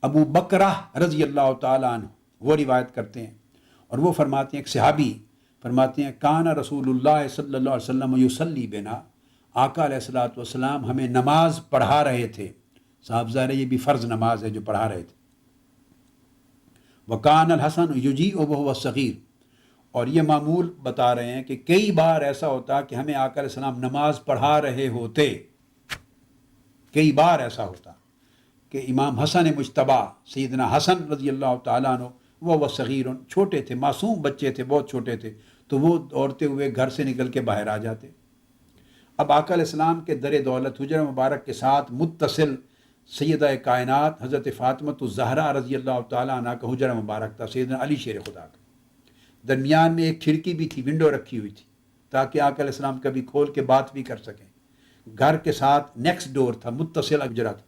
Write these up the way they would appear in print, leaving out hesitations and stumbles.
ابو بکرہ رضی اللہ تعالیٰ عنہ وہ روایت کرتے ہیں، اور وہ فرماتے ہیں، ایک صحابی فرماتے ہیں، کان رسول اللہ صلی اللہ علیہ وسلم یصلی بنا، آقا علیہ الصلوۃ والسلام ہمیں نماز پڑھا رہے تھے. صاحب ظاہر یہ بھی فرض نماز ہے جو پڑھا رہے تھے. وکان الحسن یجیء وهو صغیر، اور یہ معمول بتا رہے ہیں کہ کئی بار ایسا ہوتا کہ ہمیں آقا علیہ السلام نماز پڑھا رہے ہوتے، کئی بار ایسا ہوتا کہ امام حسن مجتبیٰ سیدنا حسن رضی اللہ تعالیٰ عنہ وہ صغیر، چھوٹے تھے، معصوم بچے تھے، بہت چھوٹے تھے، تو وہ دوڑتے ہوئے گھر سے نکل کے باہر آ جاتے. اب آقا علیہ السلام کے در دولت حجرہ مبارک کے ساتھ متصل سیدہ کائنات حضرت فاطمۃ الزہرا رضی اللہ تعالیٰ عنہ کا حجرہ مبارک تھا، سیدنا علی شیر خدا کا. درمیان میں ایک کھڑکی بھی تھی، ونڈو رکھی ہوئی تھی تاکہ آقا علیہ السلام کبھی کھول کے بات بھی کر سکیں. گھر کے ساتھ نیکسٹ ڈور تھا، متصل حجرہ تھا.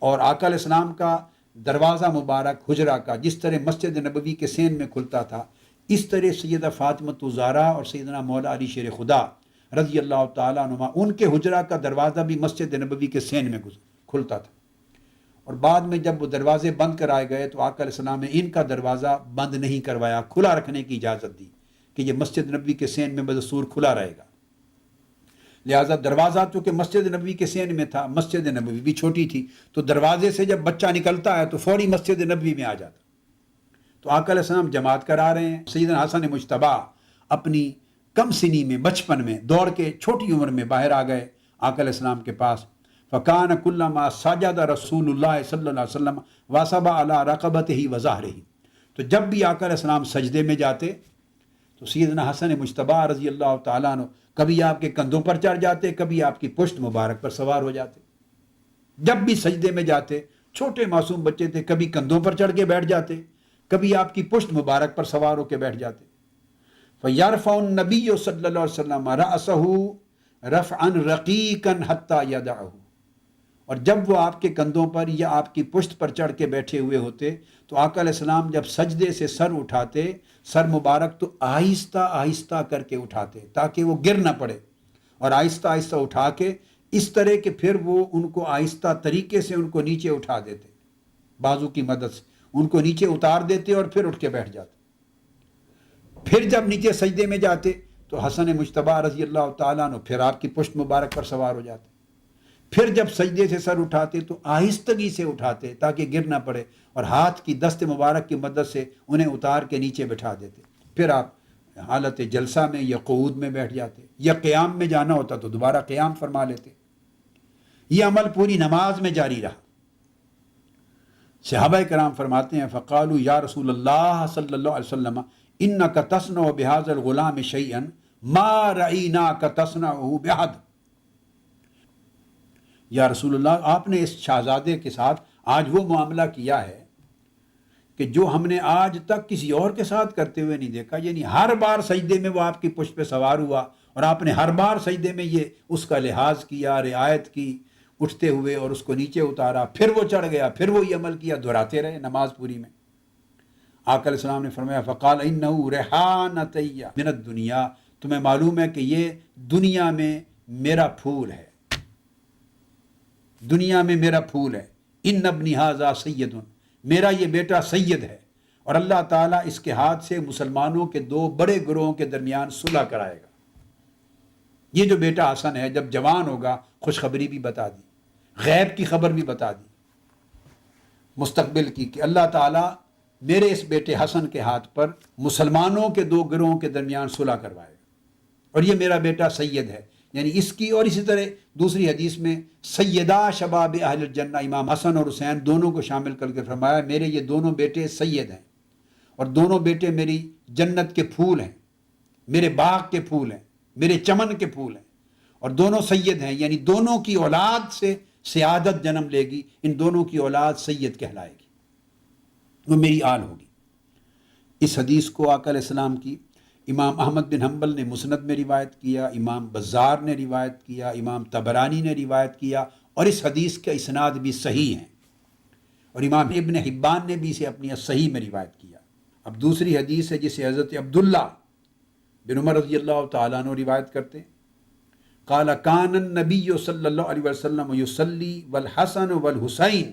اور آقا علیہ السلام کا دروازہ مبارک حجرہ کا جس طرح مسجد نبوی کے سین میں کھلتا تھا، اس طرح سیدہ فاطمۃ الزہرا اور سیدنا مولا علی شیر خدا رضی اللہ تعالیٰ عنہ ان کے حجرہ کا دروازہ بھی مسجد نبوی کے سین میں کھلتا تھا. اور بعد میں جب وہ دروازے بند کرائے گئے تو آقا علیہ السلام نے ان کا دروازہ بند نہیں کروایا، کھلا رکھنے کی اجازت دی کہ یہ مسجد نبوی کے سین میں بدستور کھلا رہے گا. لہٰذا دروازہ چونکہ مسجد نبوی کے سین میں تھا، مسجد نبوی بھی چھوٹی تھی، تو دروازے سے جب بچہ نکلتا ہے تو فوری مسجد نبوی میں آ جاتا. تو آقا علیہ السلام جماعت کرا رہے ہیں. سیدنا حسن مجتبیٰ اپنی کم سنی میں، بچپن میں دوڑ کے چھوٹی عمر میں باہر آ گئے آقا علیہ السلام کے پاس. فکان کلما سجد رسول اللہ صلی اللہ علیہ وسلم وثب علی رقبتہ وظہرہ، تو جب بھی آقا علیہ السلام سجدے میں جاتے تو سیدنا حسن مجتبیٰ رضی اللہ تعالیٰ عنہ کبھی آپ کے کندھوں پر چڑھ جاتے، کبھی آپ کی پشت مبارک پر سوار ہو جاتے. جب بھی سجدے میں جاتے، چھوٹے معصوم بچے تھے، کبھی کندھوں پر چڑھ کے بیٹھ جاتے، کبھی آپ کی پشت مبارک پر سوار ہو کے بیٹھ جاتے. فَيَرْفَعُ النَّبِيُّ صلی اللہ علیہ وسلم رَأْسَهُ رَفْعًا رَقِيقًا حَتَّى يَدَعَهُ، اور جب وہ آپ کے کندھوں پر یا آپ کی پشت پر چڑھ کے بیٹھے ہوئے ہوتے تو آقا علیہ السلام جب سجدے سے سر اٹھاتے، سر مبارک تو آہستہ آہستہ کر کے اٹھاتے تاکہ وہ گر نہ پڑے، اور آہستہ آہستہ اٹھا کے اس طرح کہ پھر وہ ان کو آہستہ طریقے سے ان کو نیچے اٹھا دیتے، بازو کی مدد سے ان کو نیچے اتار دیتے اور پھر اٹھ کے بیٹھ جاتے. پھر جب نیچے سجدے میں جاتے تو حسن مجتبیٰ رضی اللہ تعالیٰ عنہ پھر آپ کی پشت مبارک پر سوار ہو جاتے. پھر جب سجدے سے سر اٹھاتے تو آہستگی سے اٹھاتے تاکہ گر نہ پڑے، اور ہاتھ کی دست مبارک کی مدد سے انہیں اتار کے نیچے بٹھا دیتے. پھر آپ حالت جلسہ میں یا قعود میں بیٹھ جاتے، یا قیام میں جانا ہوتا تو دوبارہ قیام فرما لیتے. یہ عمل پوری نماز میں جاری رہا. صحابہ کرام فرماتے ہیں، فقالوا یا رسول اللہ صلی اللہ علیہ وسلم انک تصنع بہذا الغلام شیئا ما رأیناک تصنعہ بأحد. یا رسول اللہ، آپ نے اس شہزادے کے ساتھ آج وہ معاملہ کیا ہے کہ جو ہم نے آج تک کسی اور کے ساتھ کرتے ہوئے نہیں دیکھا. یعنی ہر بار سجدے میں وہ آپ کی پشت پہ سوار ہوا اور آپ نے ہر بار سجدے میں یہ اس کا لحاظ کیا، رعایت کی، اٹھتے ہوئے اور اس کو نیچے اتارا، پھر وہ چڑھ گیا، پھر وہی عمل کیا، دہراتے رہے نماز پوری میں. آقا علیہ السلام نے فرمایا، فقال انہ ریحانتی من الدنیا، تمہیں معلوم ہے کہ یہ دنیا میں میرا پھول ہے، دنیا میں میرا پھول ہے. ان ابنی ھذا سید، میرا یہ بیٹا سید ہے، اور اللہ تعالیٰ اس کے ہاتھ سے مسلمانوں کے دو بڑے گروہوں کے درمیان صلح کرائے گا. یہ جو بیٹا حسن ہے جب جوان ہوگا خوشخبری بھی بتا دی، غیب کی خبر بھی بتا دی مستقبل کی، کہ اللہ تعالیٰ میرے اس بیٹے حسن کے ہاتھ پر مسلمانوں کے دو گروہوں کے درمیان صلح کروائے گا، اور یہ میرا بیٹا سید ہے. یعنی اس کی، اور اسی طرح دوسری حدیث میں سیدہ شباب اہل الجنہ، امام حسن اور حسین دونوں کو شامل کر کے فرمایا میرے یہ دونوں بیٹے سید ہیں، اور دونوں بیٹے میری جنت کے پھول ہیں، میرے باغ کے پھول ہیں، میرے چمن کے پھول ہیں، اور دونوں سید ہیں. یعنی دونوں کی اولاد سے سیادت جنم لے گی، ان دونوں کی اولاد سید کہلائے گی، وہ میری آل ہوگی. اس حدیث کو آقا علیہ السلام کی امام احمد بن حنبل نے مسند میں روایت کیا، امام بزار نے روایت کیا، امام طبرانی نے روایت کیا، اور اس حدیث کا اسناد بھی صحیح ہے، اور امام ابن حبان نے بھی اسے اپنی صحیح میں روایت کیا. اب دوسری حدیث ہے جسے حضرت عبداللہ بن عمر رضی اللہ تعالیٰ عنہ روایت کرتے ہیں، قال کان النبی صلی اللہ علیہ وسلم یصلی والحسن والحسین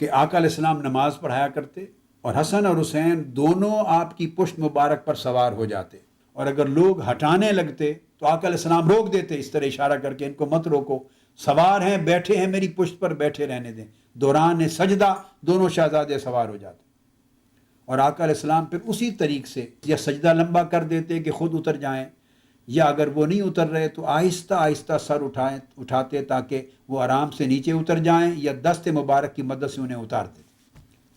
کہ آقا علیہ السلام نماز پڑھایا کرتے اور حسن اور حسین دونوں آپ کی پشت مبارک پر سوار ہو جاتے، اور اگر لوگ ہٹانے لگتے تو آقا علیہ السلام روک دیتے، اس طرح اشارہ کر کے ان کو مت روکو، سوار ہیں، بیٹھے ہیں میری پشت پر، بیٹھے رہنے دیں۔ دوران سجدہ دونوں شہزادے سوار ہو جاتے، اور آقا علیہ السلام پھر اسی طریق سے یا سجدہ لمبا کر دیتے کہ خود اتر جائیں، یا اگر وہ نہیں اتر رہے تو آہستہ آہستہ سر اٹھاتے تاکہ وہ آرام سے نیچے اتر جائیں، یا دست مبارک کی مدد سے انہیں اتارتے،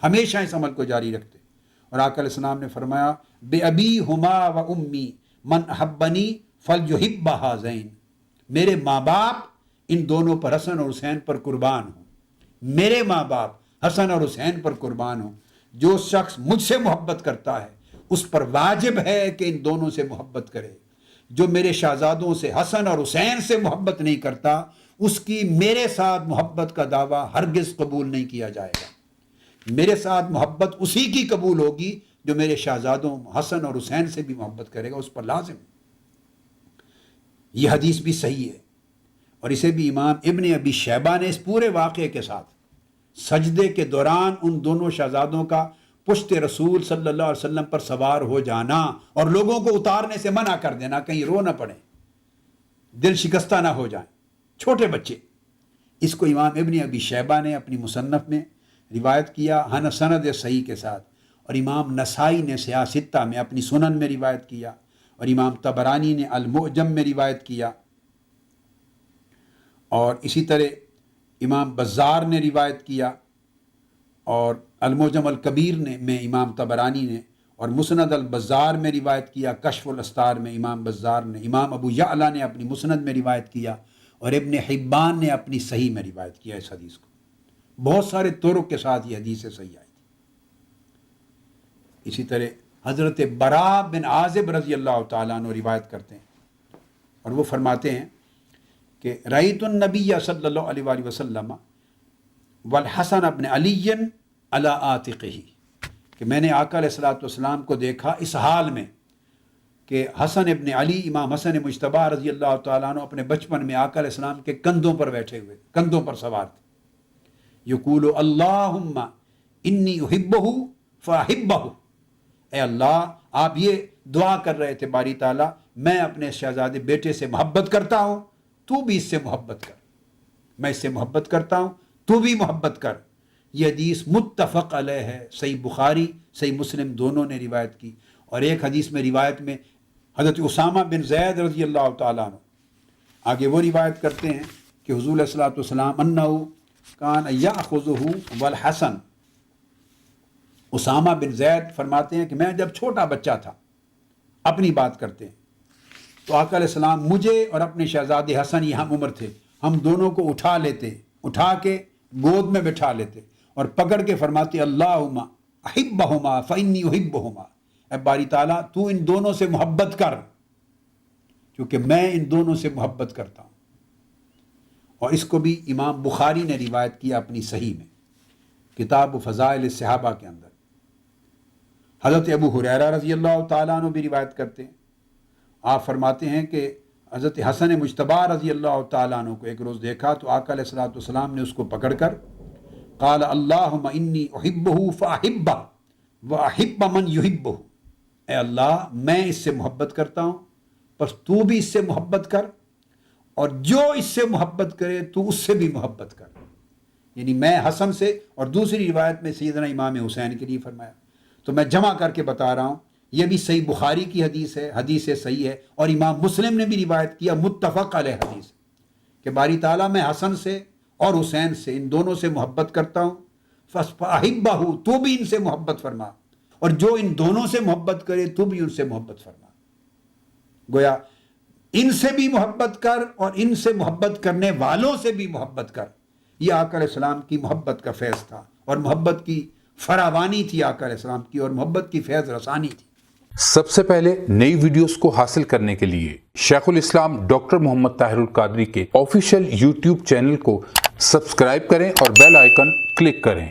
ہمیشہ اس عمل کو جاری رکھتے۔ اور آقا علیہ السلام نے فرمایا بے ابی ہما و امی من احبنی فلیحب ہذین، میرے ماں باپ ان دونوں پر، حسن اور حسین پر قربان ہوں، میرے ماں باپ حسن اور حسین پر قربان ہوں۔ جو شخص مجھ سے محبت کرتا ہے اس پر واجب ہے کہ ان دونوں سے محبت کرے، جو میرے شہزادوں سے حسن اور حسین سے محبت نہیں کرتا اس کی میرے ساتھ محبت کا دعویٰ ہرگز قبول نہیں کیا جائے گا۔ میرے ساتھ محبت اسی کی قبول ہوگی جو میرے شہزادوں حسن اور حسین سے بھی محبت کرے گا، اس پر لازم۔ یہ حدیث بھی صحیح ہے، اور اسے بھی امام ابن ابی شیبہ نے اس پورے واقعے کے ساتھ سجدے کے دوران ان دونوں شہزادوں کا پشت رسول صلی اللہ علیہ وسلم پر سوار ہو جانا اور لوگوں کو اتارنے سے منع کر دینا، کہیں رو نہ پڑیں، دل شکستہ نہ ہو جائیں، چھوٹے بچے، اس کو امام ابن ابی شیبہ نے اپنی مصنف میں روایت کیا سند صحیح کے ساتھ، اور امام نسائی نے سیاہ ستہ میں اپنی سنن میں روایت کیا، اور امام طبرانی نے المعجم میں روایت کیا، اور اسی طرح امام بزار نے روایت کیا، اور المعجم الکبیر میں امام طبرانی نے، اور مسند البزار میں روایت کیا، کشف الاستار میں امام بزار نے، امام ابو یعلا نے اپنی مسند میں روایت کیا، اور ابن حبان نے اپنی صحیح میں روایت کیا اس حدیث کو۔ بہت سارے طرق کے ساتھ یہ حدیث صحیح آئی تھی۔ اسی طرح حضرت براء بن عازب رضی اللہ تعالیٰ عنہ روایت کرتے ہیں، اور وہ فرماتے ہیں کہ رأیت النبی صلی اللہ علیہ وآلہ وسلم والحسن ابن علی علی عاتقہ، کہ میں نے آقا علیہ الصلوۃ والسلام کو دیکھا اس حال میں کہ حسن ابن علی، امام حسن مجتبیٰ رضی اللہ تعالیٰ عنہ اپنے بچپن میں آقا علیہ السلام کے کندھوں پر بیٹھے ہوئے، کندھوں پر سوار تھے، یقول اللہم انی احبہ فاحبہ، اے اللہ، آپ یہ دعا کر رہے تھے باری تعالیٰ میں اپنے شہزادے بیٹے سے محبت کرتا ہوں، تو بھی اس سے محبت کر، میں اس سے محبت کرتا ہوں، تو بھی محبت کر۔ یہ حدیث متفق علیہ ہے، صحیح بخاری صحیح مسلم دونوں نے روایت کی، اور ایک حدیث میں روایت میں حضرت اسامہ بن زید رضی اللہ تعالیٰ عنہ آگے وہ روایت کرتے ہیں کہ حضور علیہ الصلوۃ والسلام انہو کان یاخذہ والحسن، اسامہ بن زید فرماتے ہیں کہ میں جب چھوٹا بچہ تھا، اپنی بات کرتے ہیں، تو آقا علیہ السلام مجھے اور اپنے شہزادے حسن، یہ ہم عمر تھے، ہم دونوں کو اٹھا لیتے، اٹھا کے گود میں بٹھا لیتے اور پکڑ کے فرماتے اللہم احبہما فانی احبہما، اے باری تعالیٰ تو ان دونوں سے محبت کر کیونکہ میں ان دونوں سے محبت کرتا ہوں۔ اور اس کو بھی امام بخاری نے روایت کیا اپنی صحیح میں، کتاب فضائل الصحابہ کے اندر۔ حضرت ابو ہریرہ رضی اللہ تعالیٰ عنہ بھی روایت کرتے ہیں، آپ فرماتے ہیں کہ حضرت حسن مجتبیٰ رضی اللہ تعالیٰ عنہ کو ایک روز دیکھا تو آقا علیہ الصلوۃ والسلام نے اس کو پکڑ کر قال اللہم انی احبہ فاحبہ واحب من یحبہ، اے اللہ میں اس سے محبت کرتا ہوں بس تو بھی اس سے محبت کر، اور جو اس سے محبت کرے تو اس سے بھی محبت کر، یعنی میں حسن سے، اور دوسری روایت میں سیدنا امام حسین کے لیے فرمایا۔ تو میں جمع کر کے بتا رہا ہوں، یہ بھی صحیح بخاری کی حدیث ہے، حدیث صحیح ہے، اور امام مسلم نے بھی روایت کیا متفق علیہ حدیث کہ باری تعالیٰ میں حسن سے اور حسین سے، ان دونوں سے محبت کرتا ہوں، فاحبہ تو بھی ان سے محبت فرما، اور جو ان دونوں سے محبت کرے تو بھی ان سے محبت فرما۔ گویا ان سے بھی محبت کر اور ان سے محبت کرنے والوں سے بھی محبت کر، یہ آقا علیہ السلام کی محبت کا فیض تھا، اور محبت کی فراوانی تھی آقا علیہ السلام کی، اور محبت کی فیض رسانی تھی۔ سب سے پہلے نئی ویڈیوز کو حاصل کرنے کے لیے شیخ الاسلام ڈاکٹر محمد طاہر القادری کے آفیشیل یوٹیوب چینل کو سبسکرائب کریں اور بیل آئیکن کلک کریں۔